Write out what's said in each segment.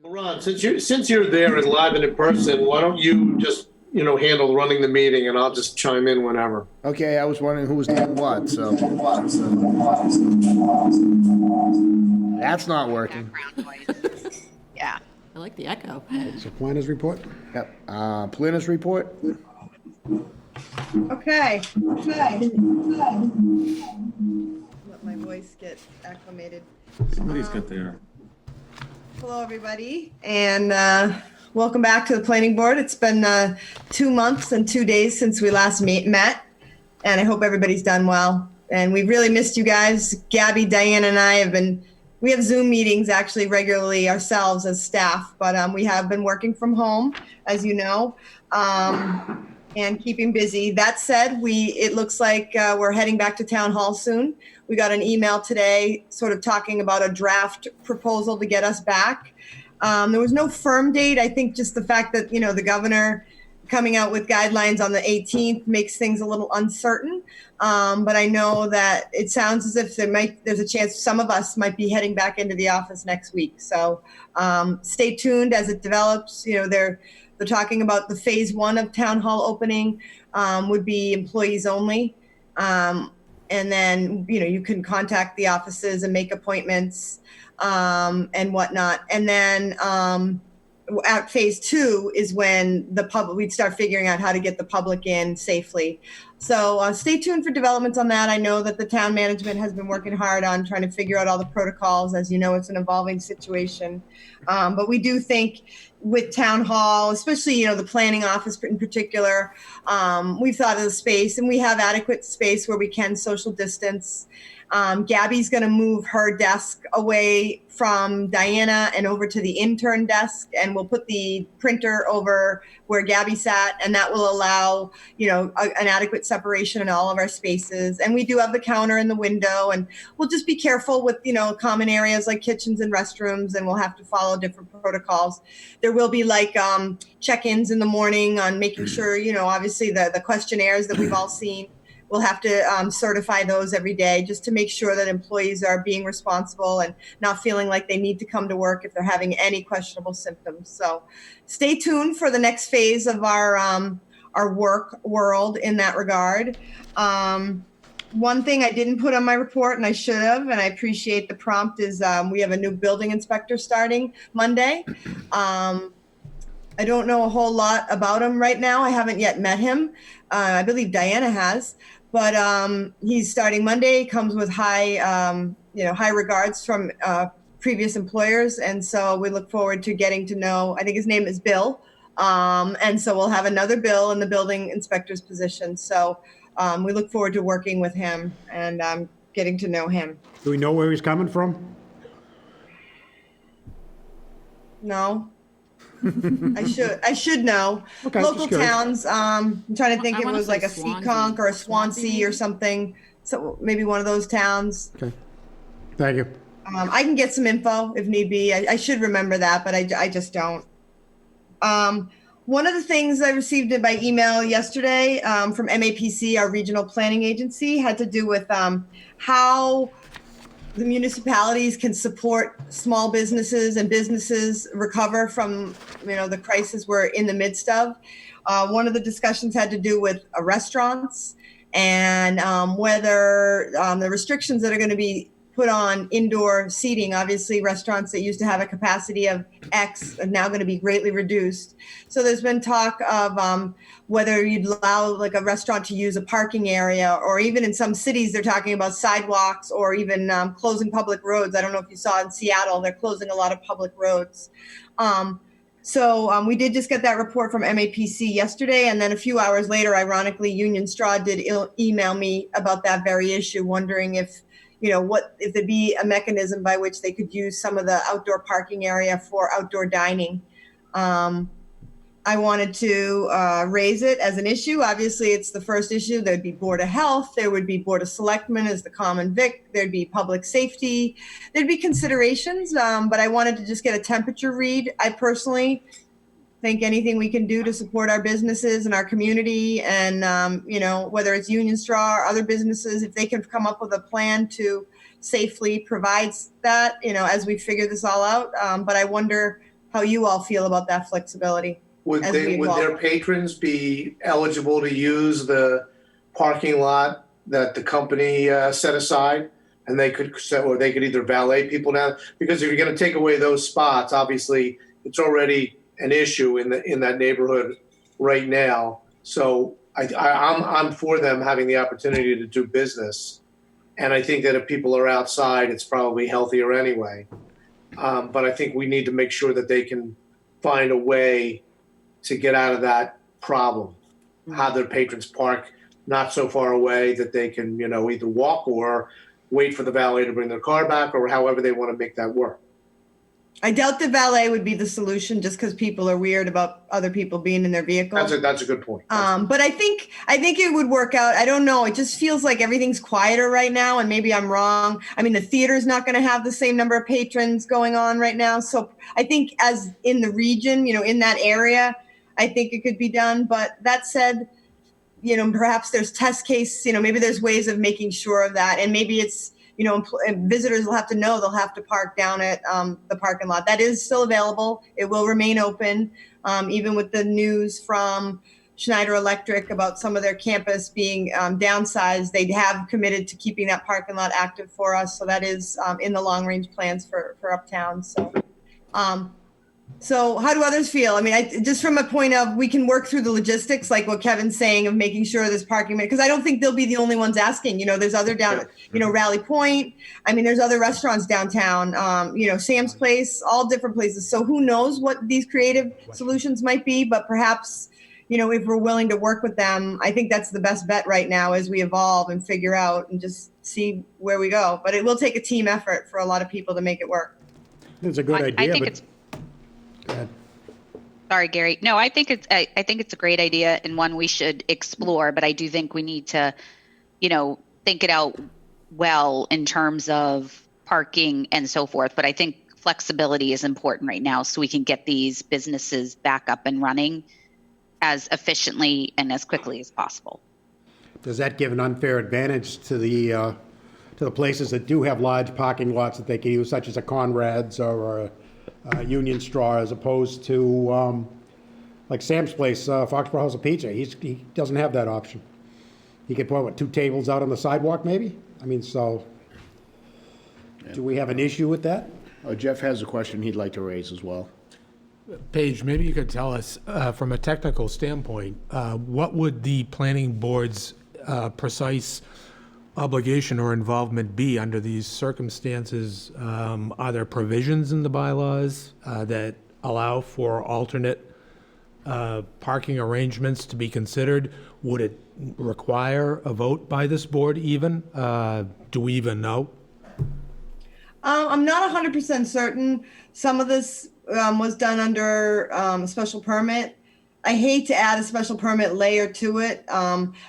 Ron, since you're there and live and in person, why don't you just, handle running the meeting and I'll just chime in whenever. Okay, I was wondering who was doing what, so that's not working. Background noise. Yeah. I like the echo. So planners report? Yep. Planners report? Okay. Let my voice get acclimated. Somebody's got their. Hello, everybody, and welcome back to the planning board. It's been 2 months and 2 days since we last met, and I hope everybody's done well. And we've really missed you guys. Gabby, Diane, and I we have Zoom meetings actually regularly ourselves as staff, but we have been working from home, as you know, and keeping busy. That said, it looks like we're heading back to town hall soon. We got an email today sort of talking about a draft proposal to get us back. There was no firm date. I think just the fact that, the governor coming out with guidelines on the 18th makes things a little uncertain. But I know that it sounds as if there's a chance some of us might be heading back into the office next week. So stay tuned as it develops. They're talking about the phase 1 of town hall opening would be employees only. And then, you can contact the offices and make appointments and whatnot. And then at phase 2 is when we'd start figuring out how to get the public in safely. So stay tuned for developments on that. I know that the town management has been working hard on trying to figure out all the protocols. As you know, it's an evolving situation. But we do think with town hall, especially, the planning office in particular, we've thought of the space and we have adequate space where we can social distance. Gabby's going to move her desk away from Diana and over to the intern desk, and we'll put the printer over where Gabby sat, and that will allow, an adequate separation in all of our spaces. And we do have the counter in the window, and we'll just be careful with, common areas like kitchens and restrooms, and we'll have to follow different protocols. There will be check-ins in the morning on making sure, obviously the questionnaires that we've all seen. We'll have to certify those every day just to make sure that employees are being responsible and not feeling like they need to come to work if they're having any questionable symptoms. So stay tuned for the next phase of our work world in that regard. One thing I didn't put on my report, and I should have, and I appreciate the prompt, is we have a new building inspector starting Monday. I don't know a whole lot about him right now. I haven't yet met him. I believe Diana has, but he's starting Monday. Comes with high regards from previous employers, and so we look forward to getting to know. I think his name is Bill, and so we'll have another Bill in the building inspector's position. So we look forward to working with him and getting to know him. Do we know where he's coming from? No. I should know. Okay, Local just curious. towns. I'm trying to think I if it wanna was say like a Swansea. Seekonk or a Swansea Swansea? or something. So maybe one of those towns. Okay. Thank you. I can get some info if need be. I should remember that, but I just don't. One of the things I received by email yesterday from MAPC, our regional planning agency, had to do with how the municipalities can support small businesses and businesses recover from, the crisis we're in the midst of. One of the discussions had to do with restaurants and whether the restrictions that are going to be put on indoor seating. Obviously, restaurants that used to have a capacity of X are now going to be greatly reduced. So there's been talk of whether you'd allow a restaurant to use a parking area, or even in some cities, they're talking about sidewalks or even closing public roads. I don't know if you saw in Seattle, they're closing a lot of public roads. So we did just get that report from MAPC yesterday. And then a few hours later, ironically, Union Straw did email me about that very issue, wondering if if there'd be a mechanism by which they could use some of the outdoor parking area for outdoor dining. I wanted to raise it as an issue. Obviously, it's the first issue. There'd be Board of Health. There would be Board of Selectmen as the common vic. There'd be public safety. There'd be considerations, but I wanted to just get a temperature read. I personally think anything we can do to support our businesses and our community, and whether it's Union Straw or other businesses, if they can come up with a plan to safely provide that, as we figure this all out. But I wonder how you all feel about that flexibility. Would as we would evolve. their patrons be eligible to use the parking lot that the company set aside? And they could either valet people now, because if you're going to take away those spots, obviously it's already an issue in that neighborhood right now. So I'm for them having the opportunity to do business, and I think that if people are outside, it's probably healthier anyway. But I think we need to make sure that they can find a way to get out of that problem. Have their patrons park not so far away that they can, either walk or wait for the valet to bring their car back, or however they want to make that work. I doubt the valet would be the solution, just because people are weird about other people being in their vehicle. That's a good point. But I think it would work out. I don't know. It just feels like everything's quieter right now, and maybe I'm wrong. I mean, the theater's not going to have the same number of patrons going on right now. So I think as in the region, in that area, I think it could be done. But that said, perhaps there's test case, maybe there's ways of making sure of that. And maybe it's, visitors will have to know they'll have to park down at the parking lot. That is still available. It will remain open, even with the news from Schneider Electric about some of their campus being downsized. They have committed to keeping that parking lot active for us. So that is in the long range plans for Uptown. So how do others feel? I mean, just from a point of, we can work through the logistics, like what Kevin's saying, of making sure there's parking, because I don't think they'll be the only ones asking. There's other down, Rally Point. I mean, there's other restaurants downtown, Sam's Place, all different places. So who knows what these creative solutions might be, but perhaps, if we're willing to work with them, I think that's the best bet right now as we evolve and figure out and just see where we go. But it will take a team effort for a lot of people to make it work. It's a good idea, I think but it's. go ahead. Sorry, Gary. No, I think it's a great idea and one we should explore, but I do think we need to, think it out well in terms of parking and so forth. But I think flexibility is important right now so we can get these businesses back up and running as efficiently and as quickly as possible. Does that give an unfair advantage to the places that do have large parking lots that they can use, such as a Conrad's or a Union Straw, as opposed to like Sam's Place, Foxborough House of Pizza? He doesn't have that option. He could put, 2 tables out on the sidewalk, maybe? I mean, so do we have an issue with that? Jeff has a question he'd like to raise as well. Paige, maybe you could tell us, from a technical standpoint, what would the planning board's precise obligation or involvement be under these circumstances? Are there provisions in the bylaws that allow for alternate parking arrangements to be considered? Would it require a vote by this board even? Do we even know? I'm not 100% certain. Some of this was done under a special permit. I hate to add a special permit layer to it.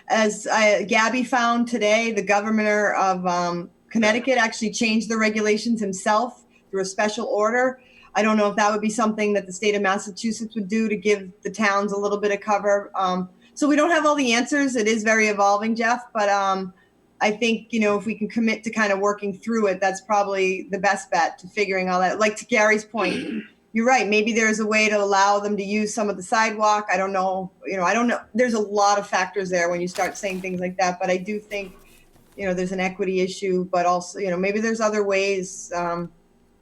As Gabby found today, the governor of Connecticut actually changed the regulations himself through a special order. I don't know if that would be something that the state of Massachusetts would do to give the towns a little bit of cover. So we don't have all the answers. It is very evolving, Jeff, but I think, if we can commit to kind of working through it, that's probably the best bet to figuring all that. Like to Gary's point, you're right. Maybe there's a way to allow them to use some of the sidewalk. I don't know. I don't know. There's a lot of factors there when you start saying things like that. But I do think, there's an equity issue, but also, maybe there's other ways that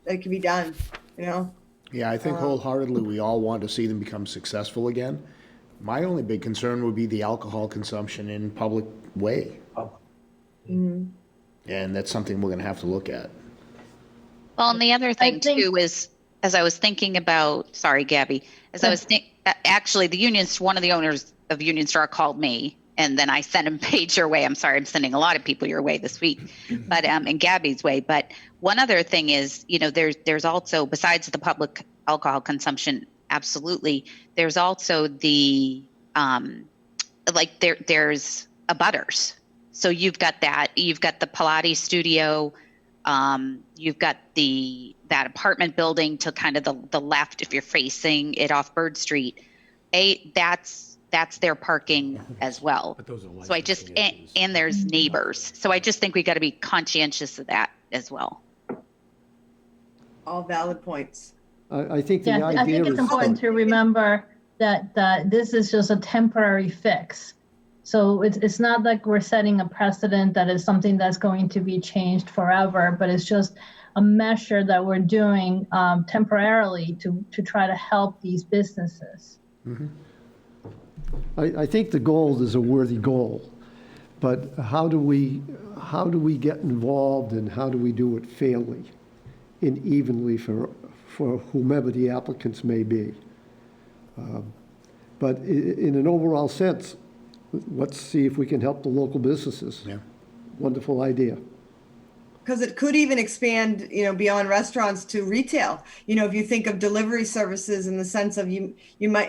it can be done, Yeah, I think wholeheartedly we all want to see them become successful again. My only big concern would be the alcohol consumption in public way. And that's something we're going to have to look at. Well, and the other thing too is, as I was thinking about, sorry, Gabby, actually one of the owners of Union Star called me, and then I sent him Paige your way. I'm sorry, I'm sending a lot of people your way this week, but and Gabby's way. But one other thing is, there's also, besides the public alcohol consumption, absolutely, there's also the there's abutters. So you've got that. You've got the Pilates studio. You've got that apartment building to kind of the left if you're facing it off Bird Street. That's their parking as well. But those are So I just and there's neighbors. So I just think we got to be conscientious of that as well. All valid points. I think the Yeah, I idea think it's is important to remember that this is just a temporary fix. So it's not like we're setting a precedent that is something that's going to be changed forever, but it's just a measure that we're doing temporarily to try to help these businesses. I think the goal is a worthy goal, but how do we get involved and how do we do it fairly and evenly for whomever the applicants may be? But in an overall sense, let's see if we can help the local businesses. Yeah. Wonderful idea. Because it could even expand, beyond restaurants to retail. If you think of delivery services in the sense of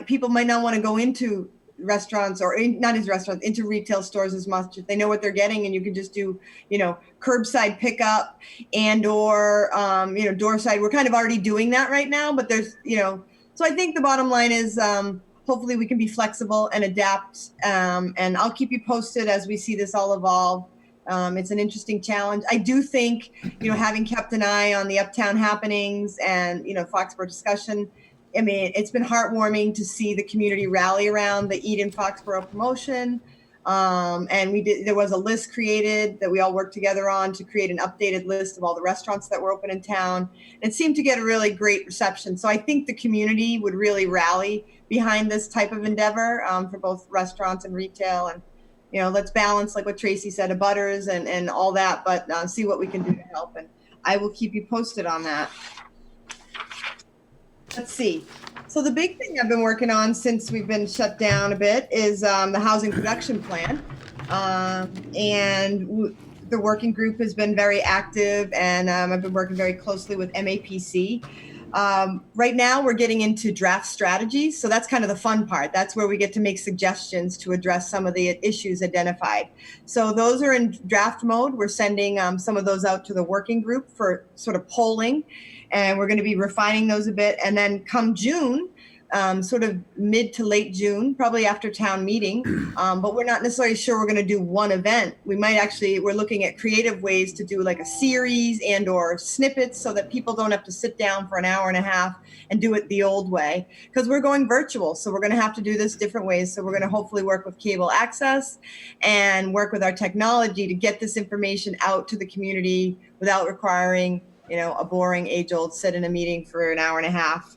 people might not want to go into restaurants or not into restaurants, into retail stores as much if they know what they're getting, and you can just do, curbside pickup or doorside. We're kind of already doing that right now, but there's, so I think the bottom line is hopefully we can be flexible and adapt. And I'll keep you posted as we see this all evolve. It's an interesting challenge. I do think, having kept an eye on the Uptown happenings and, Foxborough discussion, I mean, it's been heartwarming to see the community rally around the Eat in Foxborough promotion. And there was a list created that we all worked together on to create an updated list of all the restaurants that were open in town. It seemed to get a really great reception. So I think the community would really rally behind this type of endeavor for both restaurants and retail. And let's balance, like what Tracy said, abutters and all that, but see what we can do to help. And I will keep you posted on that. Let's see. So the big thing I've been working on since we've been shut down a bit is the housing production plan. The working group has been very active, and I've been working very closely with MAPC. Right now, we're getting into draft strategies. So that's kind of the fun part. That's where we get to make suggestions to address some of the issues identified. So those are in draft mode. We're sending some of those out to the working group for sort of polling, and we're going to be refining those a bit. And then come June, sort of mid to late June, probably after town meeting, but we're not necessarily sure we're going to do one event. We're looking at creative ways to do like a series and or snippets so that people don't have to sit down for an hour and a half and do it the old way, because we're going virtual. So we're going to have to do this different ways. So we're going to hopefully work with cable access and work with our technology to get this information out to the community without requiring, a boring age-old sit in a meeting for an hour and a half.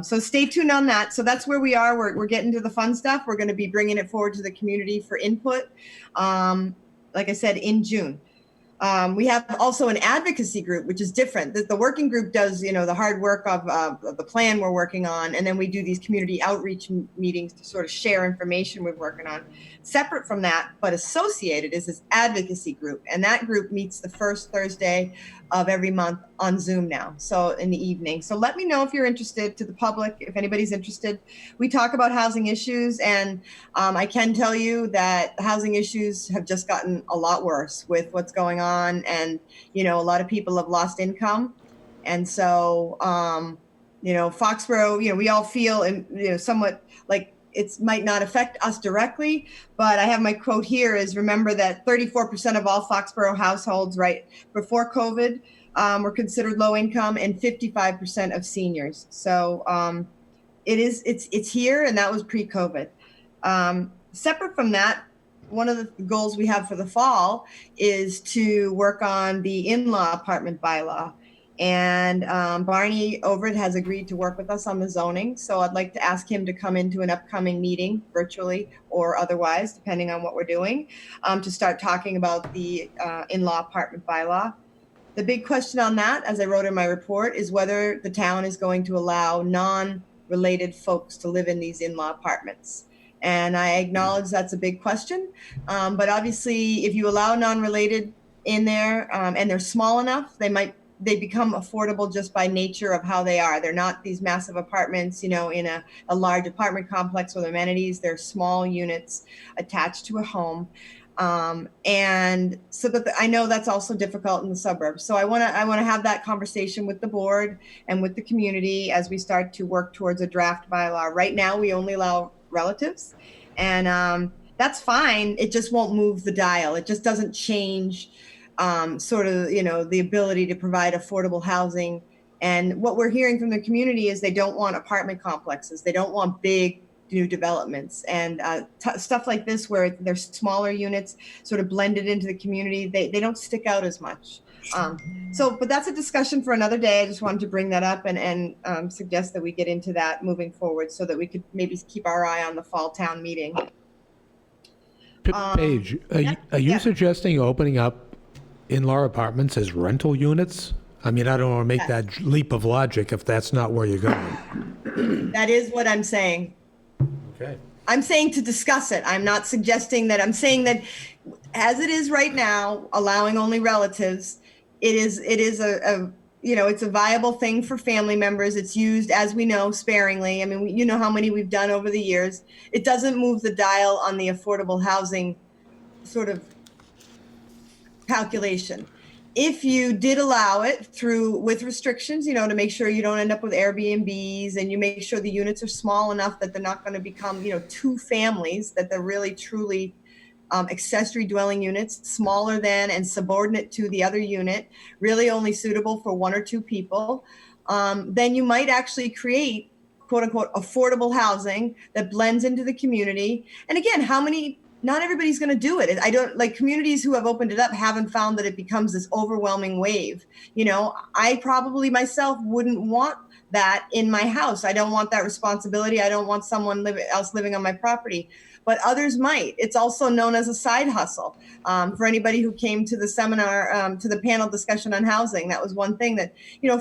So stay tuned on that. So that's where we are. We're getting to the fun stuff. We're going to be bringing it forward to the community for input, like I said, in June. We have also an advocacy group, which is different. The working group does, the hard work of the plan we're working on, and then we do these community outreach meetings to sort of share information we're working on. Separate from that, but associated, is this advocacy group, and that group meets the first Thursday of every month on Zoom now, so in the evening. So let me know if you're interested, to the public, if anybody's interested. We talk about housing issues, and I can tell you that housing issues have just gotten a lot worse with what's going on, and a lot of people have lost income. And so Foxborough, we all feel somewhat like it might not affect us directly, but I have my quote here is, remember that 34% of all Foxborough households right before COVID were considered low income, and 55% of seniors. So it's here, and that was pre-COVID. Separate from that, one of the goals we have for the fall is to work on the in-law apartment bylaw. And Barney Overett has agreed to work with us on the zoning. So I'd like to ask him to come into an upcoming meeting, virtually or otherwise, depending on what we're doing, to start talking about the in-law apartment bylaw. The big question on that, as I wrote in my report, is whether the town is going to allow non-related folks to live in these in-law apartments. And I acknowledge that's a big question. But obviously, if you allow non-related in there and they're small enough, they become affordable just by nature of how they are. They're not these massive apartments, in a large apartment complex with amenities. They're small units attached to a home. And so I know that's also difficult in the suburbs. So I want to have that conversation with the board and with the community as we start to work towards a draft bylaw. Right now, we only allow relatives, and that's fine. It just won't move the dial. It just doesn't change sort of, the ability to provide affordable housing And what we're hearing from the community is they don't want apartment complexes. They don't want big new developments, and stuff like this where they're smaller units sort of blended into the community. They don't stick out as much. But that's a discussion for another day. I just wanted to bring that up and suggest that we get into that moving forward so that we could maybe keep our eye on the fall town meeting. Paige, are you suggesting opening up in-law apartments as rental units? I mean, I don't want to make that leap of logic if that's not where you're going. That is what I'm saying. Okay. I'm saying to discuss it. I'm not suggesting that. I'm saying that as it is right now, allowing only relatives, it is a it's a viable thing for family members. It's used, as we know, sparingly. I mean, you know how many we've done over the years. It doesn't move the dial on the affordable housing sort of calculation. If you did allow it with restrictions, to make sure you don't end up with Airbnbs, and you make sure the units are small enough that they're not going to become, two families, that they're really truly accessory dwelling units, smaller than and subordinate to the other unit, really only suitable for one or two people, then you might actually create quote unquote affordable housing that blends into the community. And again, not everybody's going to do it. I don't like communities who have opened it up haven't found that it becomes this overwhelming wave. I probably myself wouldn't want that in my house. I don't want that responsibility. I don't want someone else living on my property, but others might. It's also known as a side hustle. For anybody who came to the seminar, to the panel discussion on housing, that was one thing that,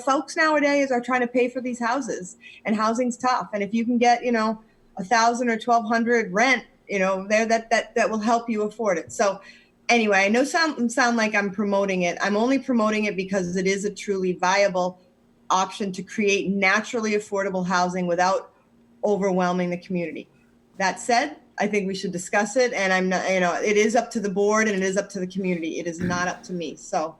folks nowadays are trying to pay for these houses, and housing's tough. And if you can get, $1,000 or $1,200 rent, that will help you afford it. So anyway, I know sound like I'm promoting it. I'm only promoting it because it is a truly viable option to create naturally affordable housing without overwhelming the community. That said, I think we should discuss it, and I'm not, it is up to the board and it is up to the community. It is not up to me. So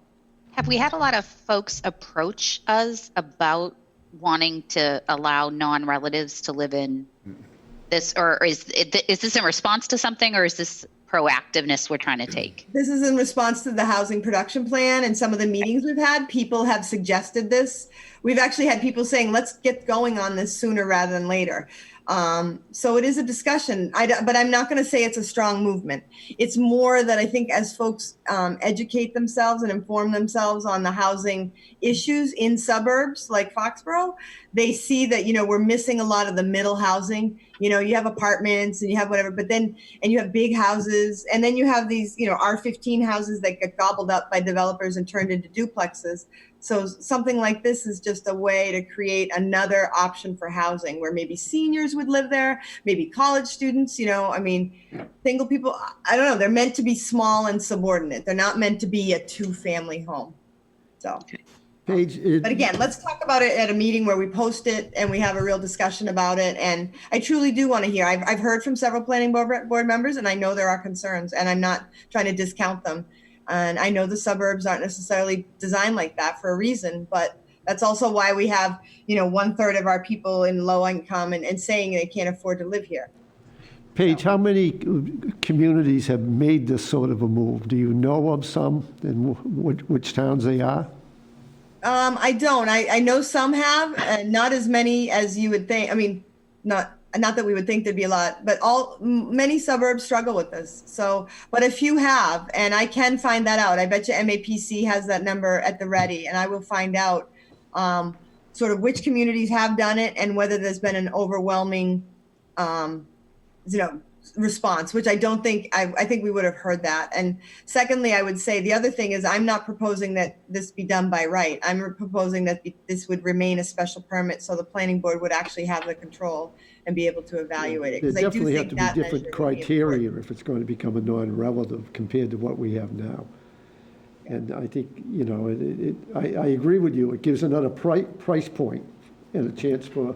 Have we had a lot of folks approach us about wanting to allow non-relatives to live in this, or is this in response to something, or is this proactiveness we're trying to take? This is in response to the housing production plan and some of the meetings we've had. People have suggested this. We've actually had people saying, let's get going on this sooner rather than later. So it is a discussion, but I'm not going to say it's a strong movement. It's more that I think as folks educate themselves and inform themselves on the housing issues in suburbs like Foxborough, they see that, we're missing a lot of the middle housing. You have apartments and you have whatever, and you have big houses, and then you have these, R15 houses that get gobbled up by developers and turned into duplexes. So something like this is just a way to create another option for housing where maybe seniors would live there, maybe college students, single people. I don't know. They're meant to be small and subordinate. They're not meant to be a 2-family home. So, Paige, but again, let's talk about it at a meeting where we post it and we have a real discussion about it. And I truly do want to hear. I've heard from several planning board members, and I know there are concerns, and I'm not trying to discount them. And I know the suburbs aren't necessarily designed like that for a reason, but that's also why we have, 1/3 of our people in low income and saying they can't afford to live here. Paige, how many communities have made this sort of a move? Do you know of some, and which towns they are? I don't. I know some have, and not as many as you would think. I mean, not that we would think there'd be a lot, but many suburbs struggle with this. So, but a few have, and I can find that out. I bet you MAPC has that number at the ready, and I will find out sort of which communities have done it and whether there's been an overwhelming, response, which I don't think, I think we would have heard that. And secondly, I would say the other thing is I'm not proposing that this be done by right. I'm proposing that this would remain a special permit so the planning board would actually have the control and be able to evaluate it. There definitely have to be different criteria if it's going to become a non-relative compared to what we have now. And I think, I agree with you. It gives another price point and a chance for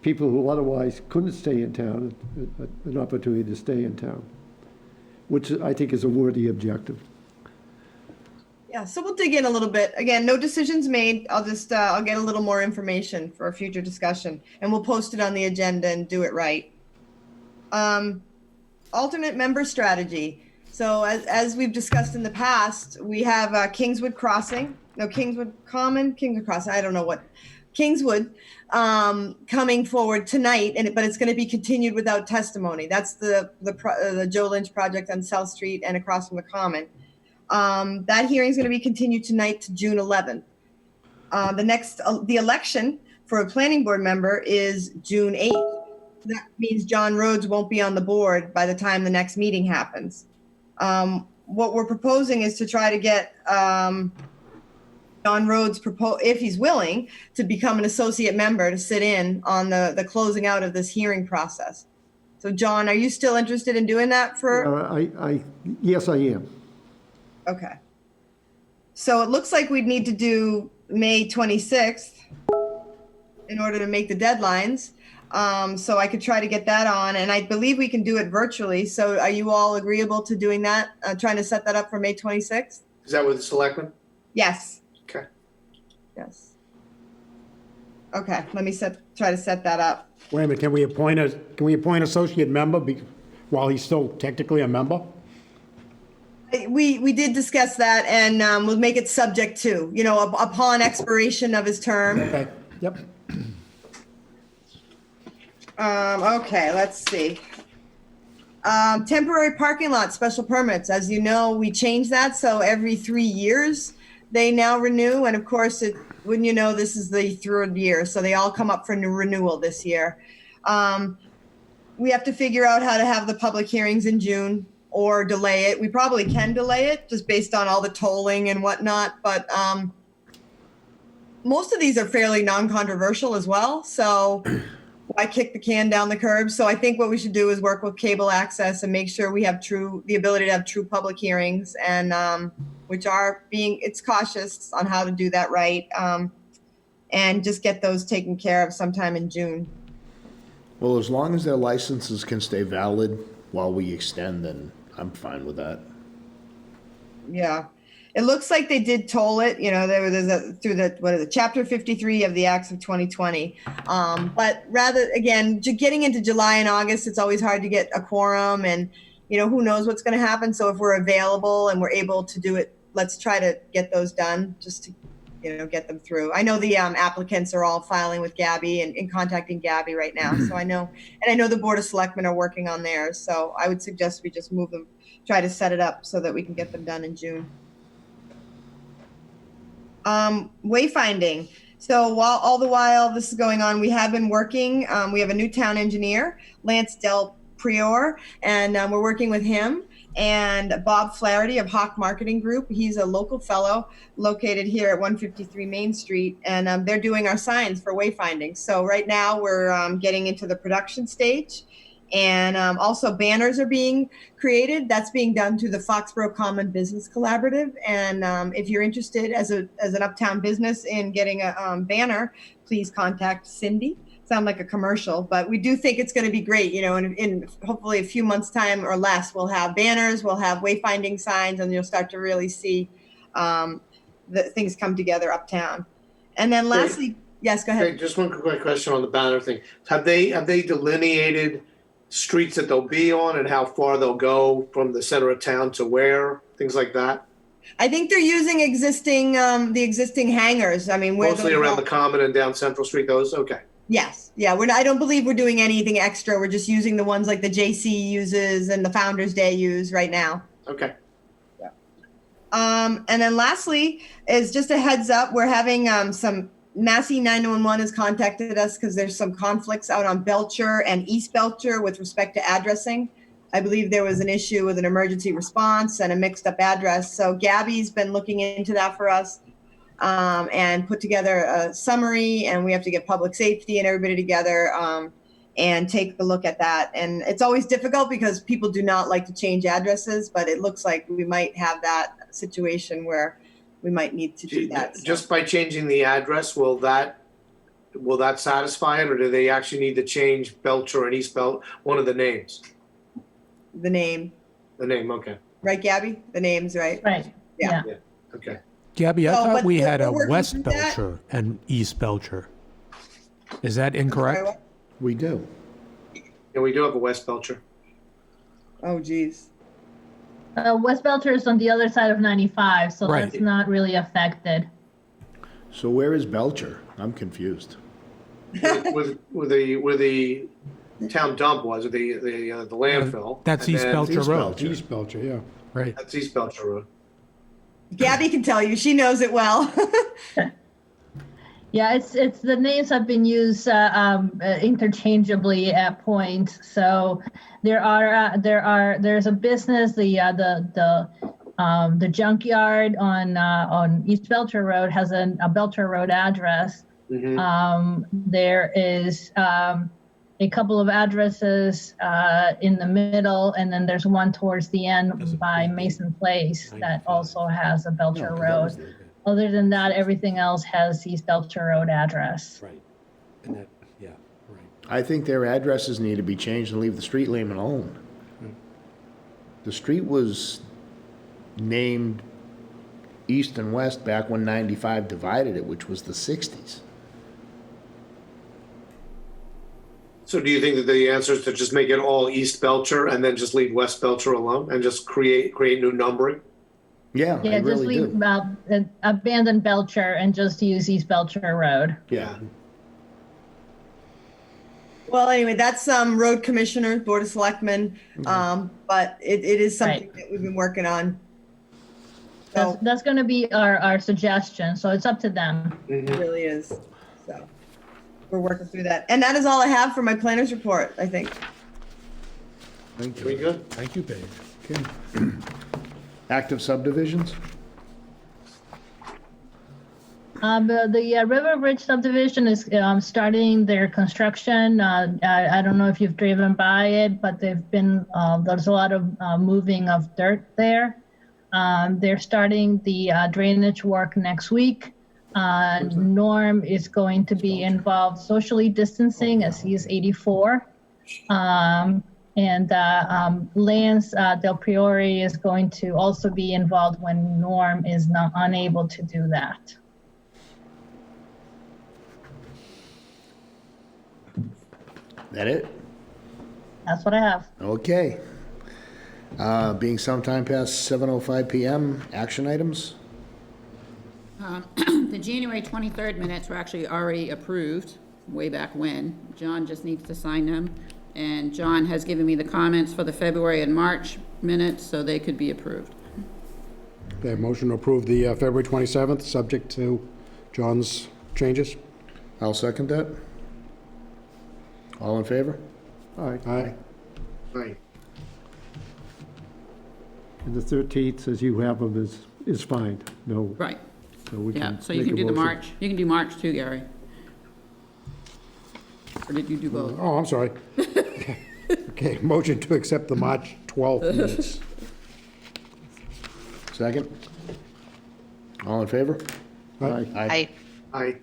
people who otherwise couldn't stay in town, an opportunity to stay in town, which I think is a worthy objective. Yeah, so we'll dig in a little bit. Again, no decisions made. I'll just, I'll get a little more information for a future discussion, and we'll post it on the agenda and do it right. Alternate member strategy. So as we've discussed in the past, we have Kingswood Common, Kingswood Crossing, I don't know what. Kingswood, coming forward tonight, but it's going to be continued without testimony. That's the Joe Lynch project on South Street and across from the Common. That hearing is going to be continued tonight to June 11th. The election for a planning board member is June 8th. That means John Rhodes won't be on the board by the time the next meeting happens. What we're proposing is to try to get John Rhodes, if he's willing, to become an associate member to sit in on the closing out of this hearing process. So, John, are you still interested in doing that Yes, I am. Okay. So it looks like we'd need to do May 26th in order to make the deadlines. So I could try to get that on, and I believe we can do it virtually. So are you all agreeable to doing that, trying to set that up for May 26th? Is that with the selectmen? Yes. Okay. Yes. Okay, let me try to set that up. Wait a minute, can we appoint associate member while he's still technically a member? We did discuss that, and we'll make it subject to, upon expiration of his term. Okay, yep. Okay, let's see. Temporary parking lot special permits. As you know, we changed that, so every 3 years they now renew. And of course, wouldn't you know, this is the third year, so they all come up for new renewal this year. We have to figure out how to have the public hearings in June or delay it. We probably can delay it just based on all the tolling and whatnot, but most of these are fairly non-controversial as well, so why kick the can down the curb? So I think what we should do is work with cable access and make sure we have the ability to have true public hearings, and it's cautious on how to do that right, and just get those taken care of sometime in June. Well, as long as their licenses can stay valid while we extend, then I'm fine with that. Yeah. It looks like they did toll it, through Chapter 53 of the Acts of 2020. But rather, again, getting into July and August, it's always hard to get a quorum, and, who knows what's going to happen. So if we're available and we're able to do it, let's try to get those done just to, get them through. I know the applicants are all filing with Gabby and contacting Gabby right now. So I know the Board of Selectmen are working on theirs. So I would suggest we just move them, try to set it up so that we can get them done in June. Wayfinding. So all the while this is going on, we have been working. We have a new town engineer, Lance Del Prior, and we're working with him and Bob Flaherty of Hawk Marketing Group. He's a local fellow located here at 153 Main Street, and they're doing our signs for wayfinding. So right now we're getting into the production stage. And also banners are being created. That's being done through the Foxborough Common Business Collaborative. And if you're interested as an uptown business in getting a banner, please contact Cindy. Sound like a commercial, but we do think it's going to be great. In hopefully a few months' time or less, we'll have banners, we'll have wayfinding signs, and you'll start to really see the things come together uptown. And then lastly, yes, go ahead. Okay, just one quick question on the banner thing. Have they delineated streets that they'll be on and how far they'll go from the center of town to where, things like that? I think they're using the existing hangars. I mean, Mostly around the Common and down Central Street, those? Okay. Yes. Yeah. I don't believe we're doing anything extra. We're just using the ones like the JC uses and the Founders Day use right now. Okay. Yeah. And then lastly is just a heads up. We're having some Massey 911 has contacted us because there's some conflicts out on Belcher and East Belcher with respect to addressing. I believe there was an issue with an emergency response and a mixed up address. So Gabby's been looking into that for us and put together a summary, and we have to get public safety and everybody together and take a look at that. And it's always difficult because people do not like to change addresses, but it looks like we might have that situation where we might need to do that. So. Just by changing the address, will that satisfy it, or do they actually need to change Belcher and East Belcher, one of the names? The name. The name, okay. Right, Gabby? The name's right. Right. Yeah. Okay. Gabby, I thought we had a we're West Belcher and East Belcher. Is that incorrect? We do. Yeah, we do have a West Belcher. Oh, geez. West Belcher is on the other side of 95, so Right. that's not really affected. So where is Belcher? I'm confused. where the town dump was, the landfill. That's and East then- Belcher East Road. Belcher. East Belcher, yeah. Right. That's East Belcher Road. Gabby can tell you. She knows it well. Yeah, it's the names have been used interchangeably at points. So there's a business, the junkyard on East Belcher Road has a Belcher Road address. There is a couple of addresses in the middle, and then there's one towards the end by Mason Place that also has a Belcher Road. Other than that, everything else has East Belcher Road address. Right. And that, yeah, right. I think their addresses need to be changed and leave the street name alone. The street was named east and west back when 95 divided it, which was the 60s. So do you think that the answer is to just make it all East Belcher and then just leave West Belcher alone and just create new numbering? Yeah, I Yeah, just really leave do. abandon Belcher and just use East Belcher Road. Yeah. Well, anyway, that's road commissioner, board of selectmen, but it is something that we've been working on. So That's going to be our suggestion. So it's up to them. it really is. So we're working through that, and that is all I have for my planner's report. I think. Thank Very you. good. Thank you, Paige. Okay. Active subdivisions? The River Ridge subdivision is starting their construction. I don't know if you've driven by it, but there's a lot of moving of dirt there. They're starting the drainage work next week. Norm is going to be involved socially distancing as he is 84. And Lance Del Priore is going to also be involved when Norm is not unable to do that. That it? That's what I have. Okay. Being sometime past 7:05 PM, action items? The January 23rd minutes were actually already approved way back when. John just needs to sign them. And John has given me the comments for the February and March minutes, so they could be approved. Okay, motion to approve the February 27th, subject to John's changes. I'll second that. All in favor? Aye. Aye. Right. And the 13th, as you have them, is fine. No, Right, so we yeah, can so you make can a do the motion. March. You can do March too, Gary. Or did you do both? Oh, I'm sorry. Okay, motion to accept the March 12th minutes. Second? All in favor? Aye. I, I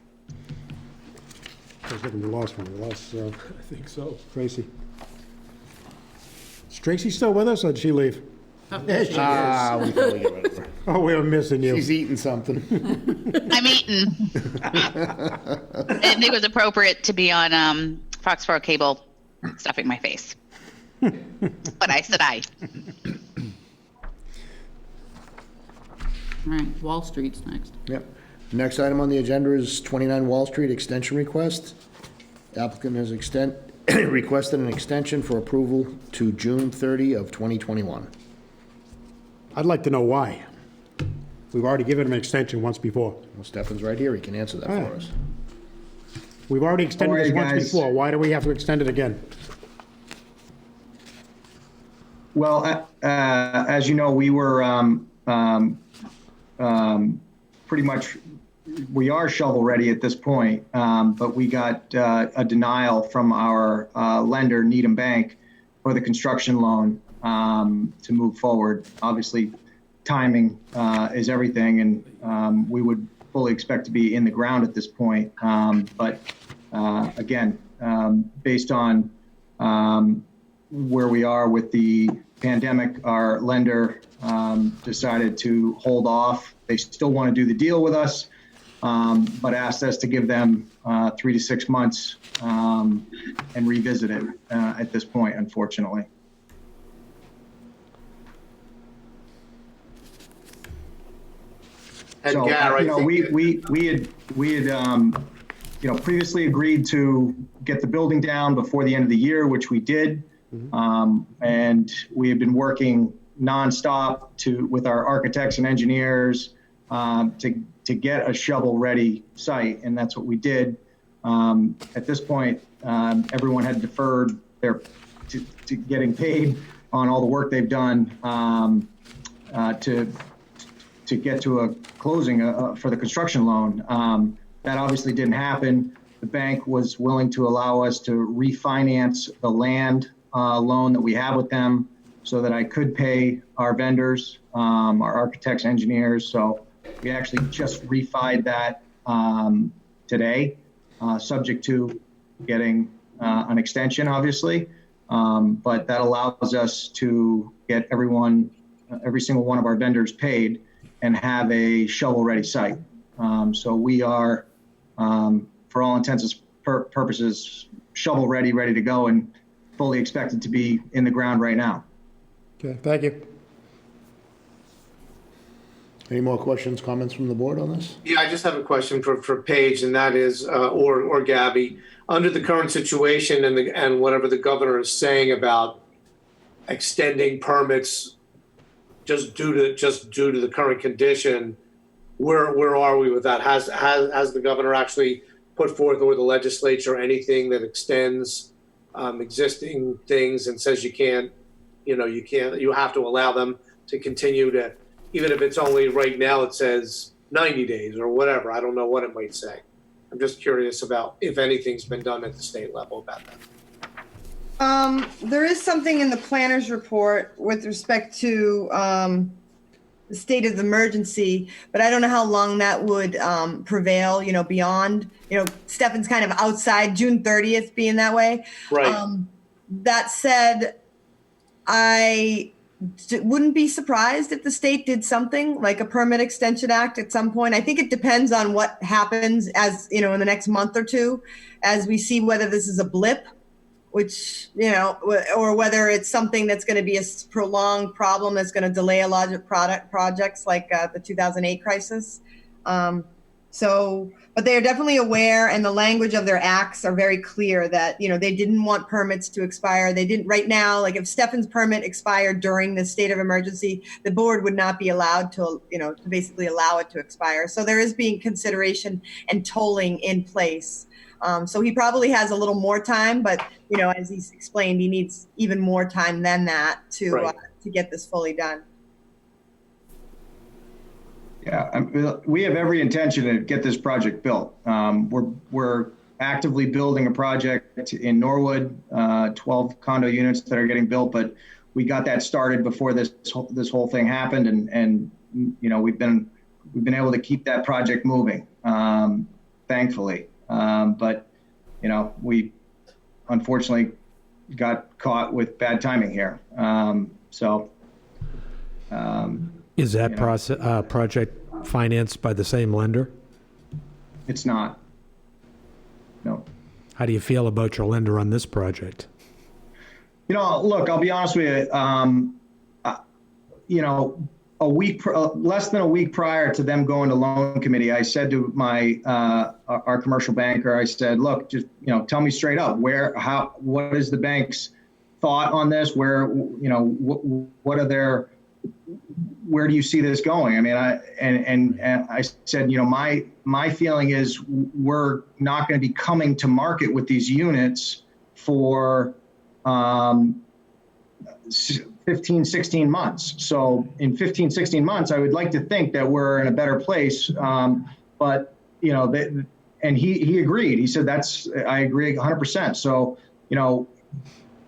I was looking, we lost one. We lost I think so. Tracy. Is Tracy still with us, or did she leave? There she is. We can probably get rid of her. Oh, we were missing you. She's eating something. I'm eating. And it was appropriate to be on Foxborough cable stuffing my face. But I said aye. All right, Wall Street's next. Yep. Next item on the agenda is 29 Wall Street extension request. Applicant has requested an extension for approval to June 30 of 2021. I'd like to know why. We've already given him an extension once before. Well, Stefan's right here, he can answer that for us. We've already extended How are this you once guys? before. Why do we have to extend it again? Well, as you know, we were pretty much, we are shovel ready at this point, but we got a denial from our lender, Needham Bank, for the construction loan to move forward. Obviously, timing is everything, and we would fully expect to be in the ground at this point. But again, based on where we are with the pandemic, our lender decided to hold off. They still want to do the deal with us, but asked us to give them 3 to 6 months and revisit it at this point, unfortunately. and So, Gary, you know, I think we had previously agreed to get the building down before the end of the year, which we did. And we have been working nonstop with our architects and engineers to get a shovel-ready site, and that's what we did. At this point, everyone had deferred to getting paid on all the work they've done to get to a closing for the construction loan. That obviously didn't happen. The bank was willing to allow us to refinance the land loan that we have with them so that I could pay our vendors, our architects, engineers. So we actually just refied that today, subject to getting an extension, obviously. But that allows us to get every single one of our vendors paid and have a shovel-ready site. So we are, for all intents and purposes, shovel-ready, ready to go, and fully expected to be in the ground right now. Okay, thank you. Any more questions, comments from the board on this? Yeah, I just have a question for Paige, and that is, or Gabby. Under the current situation and whatever the governor is saying about extending permits just due to the current condition, where are we with that? Has the governor actually put forth, or the legislature, anything that extends existing things and says you have to allow them to continue to, even if it's only right now it says 90 days or whatever. I don't know what it might say. I'm just curious about if anything's been done at the state level about that. There is something in the planner's report with respect to the state of emergency, but I don't know how long that would prevail, beyond, Stefan's kind of outside June 30th being that way. Right. That said, I wouldn't be surprised if the state did something like a Permit Extension Act at some point. I think it depends on what happens as, in the next month or two, as we see whether this is a blip, which, or whether it's something that's going to be a prolonged problem that's going to delay a lot of projects like the 2008 crisis. But they are definitely aware, and the language of their acts are very clear that, they didn't want permits to expire. They didn't right now, like if Stefan's permit expired during the state of emergency, the board would not be allowed to, to basically allow it to expire. So there is being consideration and tolling in place. So he probably has a little more time, but, as he's explained, he needs even more time than that to get this fully done. Yeah, we have every intention to get this project built. We're actively building a project in Norwood, 12 condo units that are getting built, but we got that started before this whole thing happened, and we've been able to keep that project moving, thankfully. But we unfortunately got caught with bad timing here. Is that project financed by the same lender? It's not. No. How do you feel about your lender on this project? Look, I'll be honest with you. Less than a week prior to them going to loan committee, I said to our commercial banker, I said, look, just, tell me straight up what is the bank's thought on this? Where do you see this going? I mean, I said, my feeling is we're not going to be coming to market with these units for 15, 16 months. So in 15, 16 months, I would like to think that we're in a better place. But, and he agreed. He said, I agree 100%. So,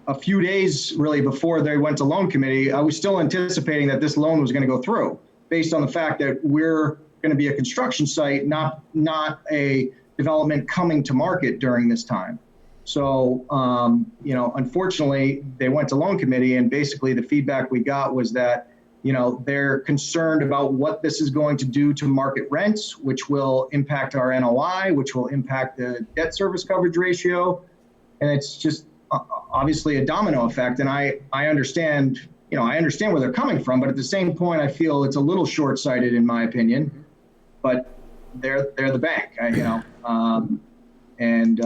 a few days really before they went to loan committee, I was still anticipating that this loan was going to go through based on the fact that we're going to be a construction site, not a development coming to market during this time. So, unfortunately, they went to loan committee, and basically the feedback we got was that, they're concerned about what this is going to do to market rents, which will impact our NOI, which will impact the debt service coverage ratio. And it's just obviously a domino effect. And I understand, I understand where they're coming from, but at the same point, I feel it's a little short-sighted in my opinion, but they're the bank, And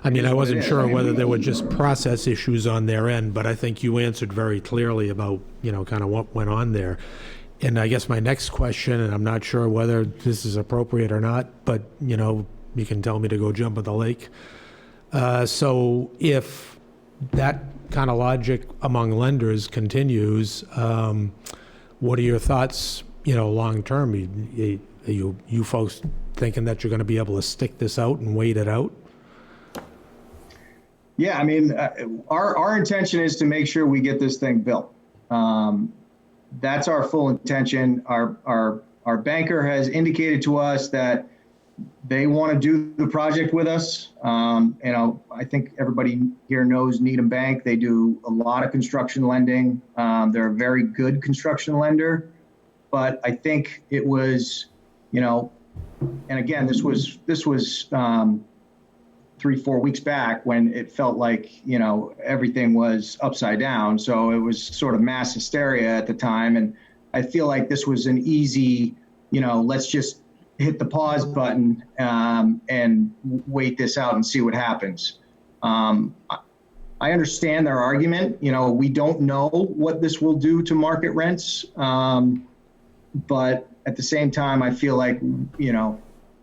I mean, I wasn't is. sure I mean, whether there were just process issues on their end, but I think you answered very clearly about, kind of what went on there. And I guess my next question, and I'm not sure whether this is appropriate or not, but, you can tell me to go jump in the lake. So if that kind of logic among lenders continues, what are your thoughts, long-term? Are you folks thinking that you're going to be able to stick this out and wait it out? Yeah, I mean, our intention is to make sure we get this thing built. That's our full intention. Our banker has indicated to us that they want to do the project with us. I think everybody here knows Needham Bank. They do a lot of construction lending. They're a very good construction lender. But I think it was, and again, this was 3-4 weeks back when it felt like, everything was upside down. So it was sort of mass hysteria at the time. And I feel like this was an easy, let's just hit the pause button and wait this out and see what happens. I understand their argument. We don't know what this will do to market rents. But at the same time, I feel like,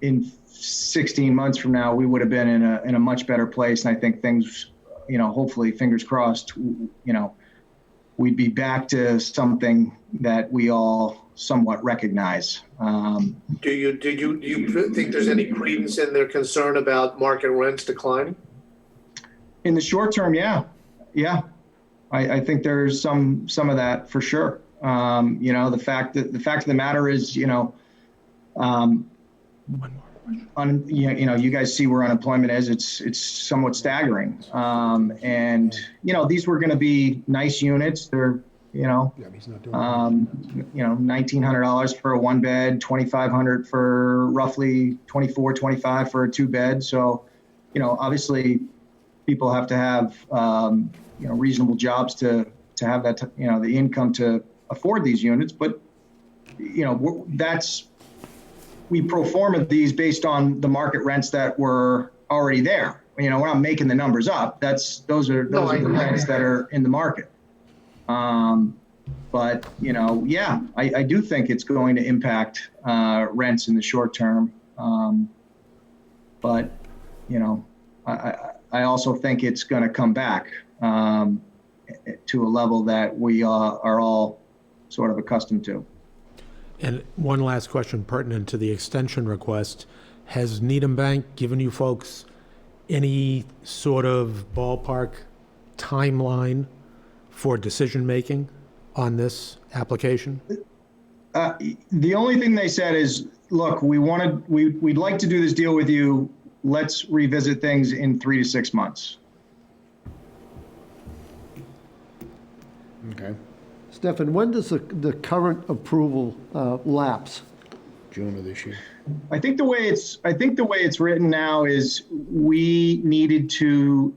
in 16 months from now, we would have been in a much better place. And I think things, hopefully, fingers crossed, we'd be back to something that we all somewhat recognize. Do you think there's any credence in their concern about market rents declining? In the short term, yeah. I think there's some of that for sure. The fact of the matter is, you guys see where unemployment is. It's somewhat staggering. And these were going to be nice units. They're $1,900 for a 1-bed, $2,500 for roughly $2,425 for a 2-bed. So, obviously, people have to have reasonable jobs to have that the income to afford these units. But we pro forma these based on the market rents that were already there. We're not making the numbers up. Those are the rents that are in the market. But I do think it's going to impact rents in the short term. But I also think it's going to come back to a level that we are all sort of accustomed to. And one last question pertinent to the extension request. Has Needham Bank given you folks any sort of ballpark timeline for decision-making on this application? The only thing they said is, look, we'd like to do this deal with you. Let's revisit things in 3 to 6 months. Okay. Stefan, when does the current approval lapse? June of this year. I think the way it's written now is we needed to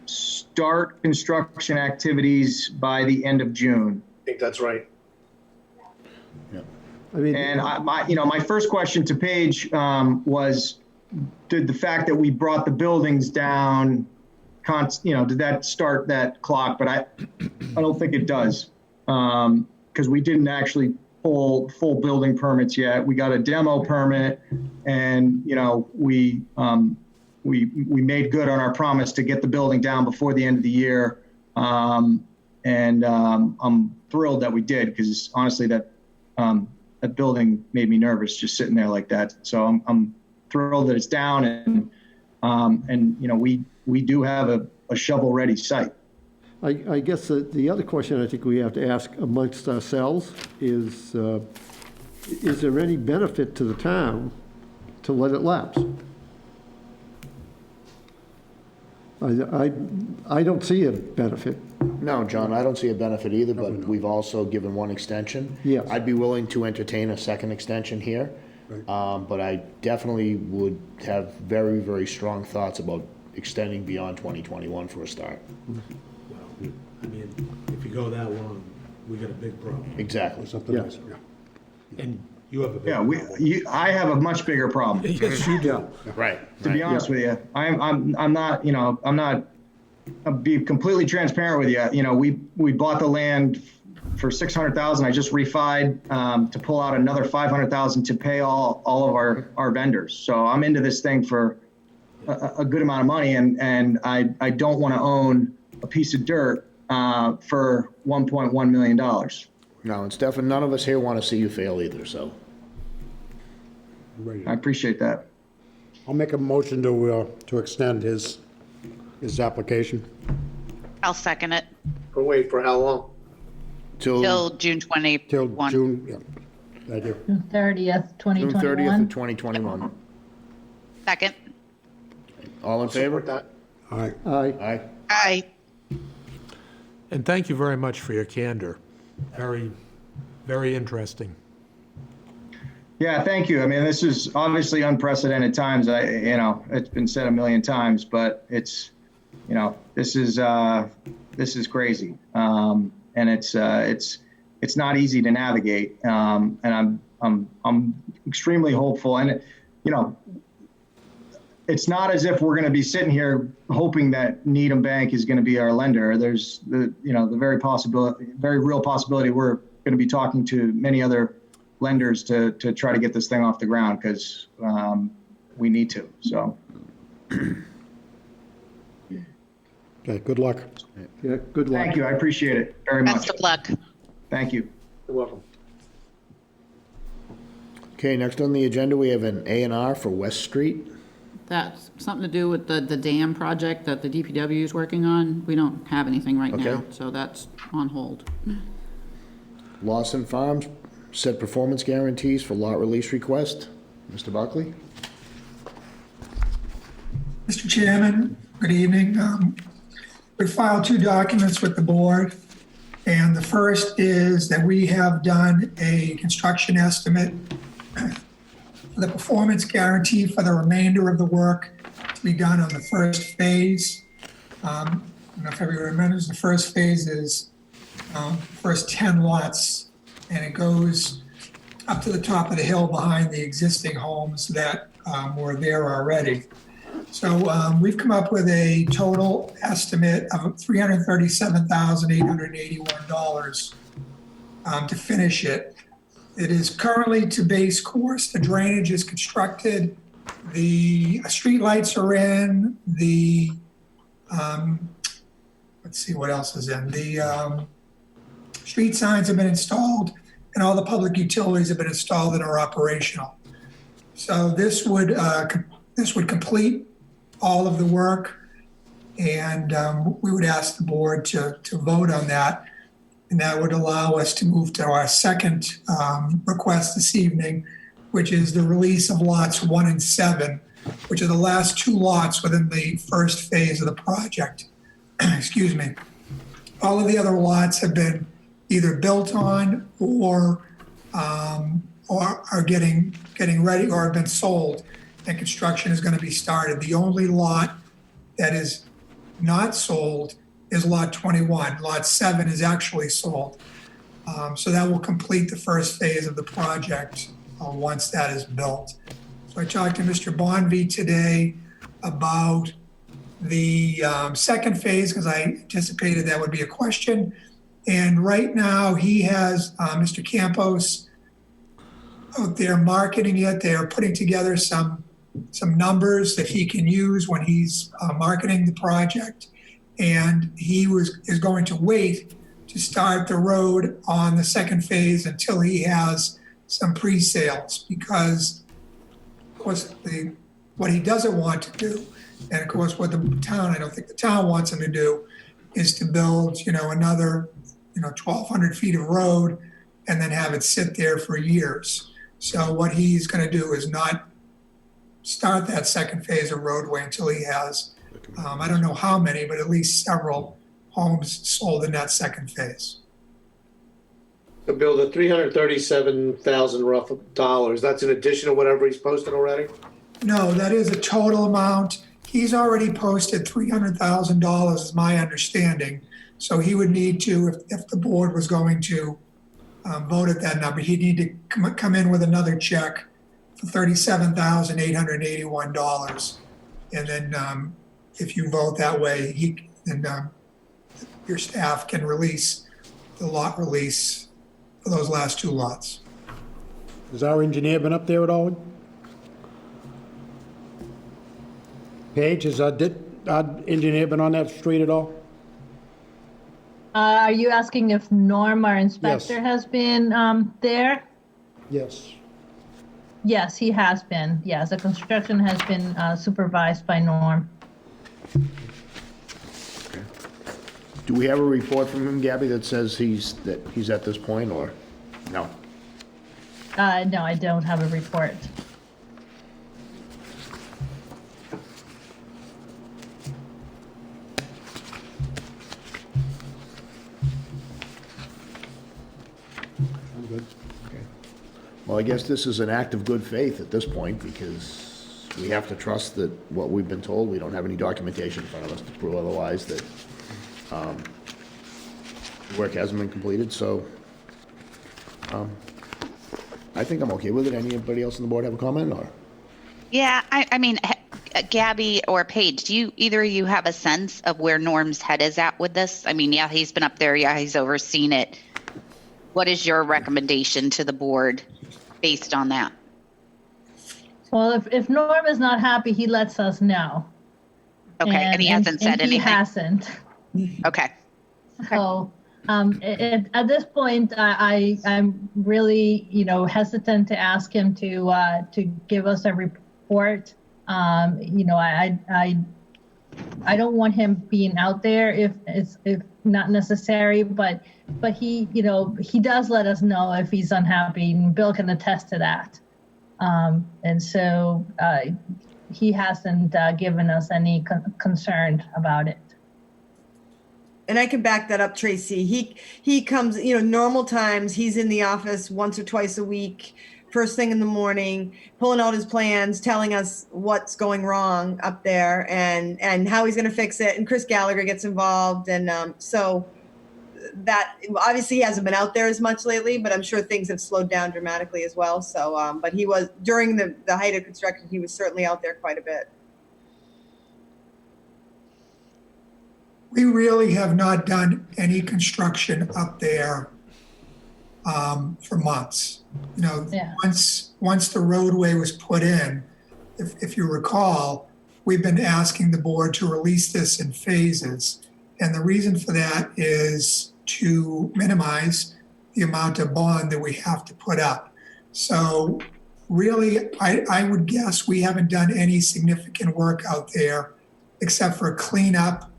start construction activities by the end of June. I think that's right. Yeah. I mean, And my first question to Paige was, did the fact that we brought the buildings down, did that start that clock? But I don't think it does, because we didn't actually pull full building permits yet. We got a demo permit, and we made good on our promise to get the building down before the end of the year. I'm thrilled that we did, because honestly, that building made me nervous just sitting there like that. So I'm thrilled that it's down, and we do have a shovel-ready site. I guess the other question I think we have to ask amongst ourselves is there any benefit to the town to let it lapse? I don't see a benefit. No, John, I don't see a benefit either, but we've also given one extension. Yes. I'd be willing to entertain a second extension here, but I definitely would have very, very strong thoughts about extending beyond 2021 for a start. I mean, if you go that long, we got a big problem. Exactly. Yes. And You have a big Yeah, problem. I have a much bigger problem. Yes, you do. Right. To be honest with you, I'm not, I'll be completely transparent with you. We bought the land for 600,000. I just refied to pull out another 500,000 to pay all of our vendors. So I'm into this thing for a good amount of money, and I don't want to own a piece of dirt for $1.1 million. No, it's definitely, none of us here want to see you fail either, so. I appreciate that. I'll make a motion to extend his application. I'll second it For wait, for how long? till June Till 21. June, yeah. Thank you. June 30th, June 30th 2021. of 2021. Second. All in favor? Support that. All right. Aye. Aye. Aye. And thank you very much for your candor. Very, very interesting. Yeah, thank you. I mean, this is obviously unprecedented times. It's been said a million times, but it's, this is crazy. And it's not easy to navigate. And I'm extremely hopeful. And, it's not as if we're going to be sitting here hoping that Needham Bank is going to be our lender. There's the very real possibility we're going to be talking to many other lenders to try to get this thing off the ground, because we need to. So. Okay, good luck. Yeah, good luck. Thank you. I appreciate it very much. Best of luck. Thank you. You're welcome. Okay, next on the agenda, we have an A&R for West Street. That's something to do with the dam project that the DPW is working on. We don't have anything right now, Okay. so that's on hold. Lawson Farms, set performance guarantees for lot release request. Mr. Buckley? Mr. Chairman, good evening. We filed two documents with the board, and the first is that we have done a construction estimate for the performance guarantee for the remainder of the work to be done on the first phase. I don't know if everyone remembers, the first phase is first 10 lots, and it goes up to the top of the hill behind the existing homes that were there already. So we've come up with a total estimate of $337,881 to finish it. It is currently to base course. The drainage is constructed. The streetlights are in. The let's see what else is in. The street signs have been installed, and all the public utilities have been installed and are operational. So this would complete all of the work, and we would ask the board to vote on that, and that would allow us to move to our second request this evening, which is the release of lots 1 and 7, which are the last two lots within the first phase of the project. Excuse me. All of the other lots have been either built on or are getting ready or have been sold, and construction is going to be started. The only lot that is not sold is lot 21. Lot 7 is actually sold. So that will complete the first phase of the project once that is built. So I talked to Mr. Bonvy today about the second phase, because I anticipated that would be a question. And right now he has Mr. Campos out there marketing it. They're putting together some numbers that he can use when he's marketing the project. And he is going to wait to start the road on the second phase until he has some pre-sales, because of course what he doesn't want to do, and of course what the town, I don't think the town wants him to do, is to build, another, 1,200 feet of road and then have it sit there for years. So what he's going to do is not start that second phase of roadway until he has, I don't know how many, but at least several homes sold in that second phase. To build a $337,000 rough dollars, that's in addition to whatever he's posted already? No, that is a total amount. He's already posted $300,000 is my understanding. So he would need to, if the board was going to vote at that number, he'd need to come in with another check for $37,881. And then if you vote that way, your staff can release the lot release for those last two lots. Has our engineer been up there at all? Paige, did our engineer been on that street at all? Are you asking if Norm, our inspector, has been there? Yes. Yes, he has been. Yes, the construction has been supervised by Norm. Do we have a report from him, Gabby, that says he's at this point, or no? No, I don't have a report. I'm good. Okay. Well, I guess this is an act of good faith at this point, because we have to trust that what we've been told, we don't have any documentation in front of us to prove otherwise, that work hasn't been completed, so I think I'm okay with it. Anybody else on the board have a comment, or? Yeah, I mean, Gabby or Paige, do either of you have a sense of where Norm's head is at with this? I mean, yeah, he's been up there. Yeah, he's overseen it. What is your recommendation to the board based on that? Well, if Norm is not happy, he lets us know. Okay, and he hasn't said anything? He hasn't. Okay. So at this point, I'm really, hesitant to ask him to give us a report. I don't want him being out there if not necessary, but he, he does let us know if he's unhappy, and Bill can attest to that. And so he hasn't given us any concern about it. And I can back that up, Tracy. He comes, normal times, he's in the office once or twice a week, first thing in the morning, pulling out his plans, telling us what's going wrong up there and how he's going to fix it. And Chris Gallagher gets involved. And so that obviously he hasn't been out there as much lately, but I'm sure things have slowed down dramatically as well. So, but he was, during the height of construction, he was certainly out there quite a bit. We really have not done any construction up there for months. Yeah. Once the roadway was put in, if you recall, we've been asking the board to release this in phases. And the reason for that is to minimize the amount of bond that we have to put up. So really, I would guess we haven't done any significant work out there except for cleanup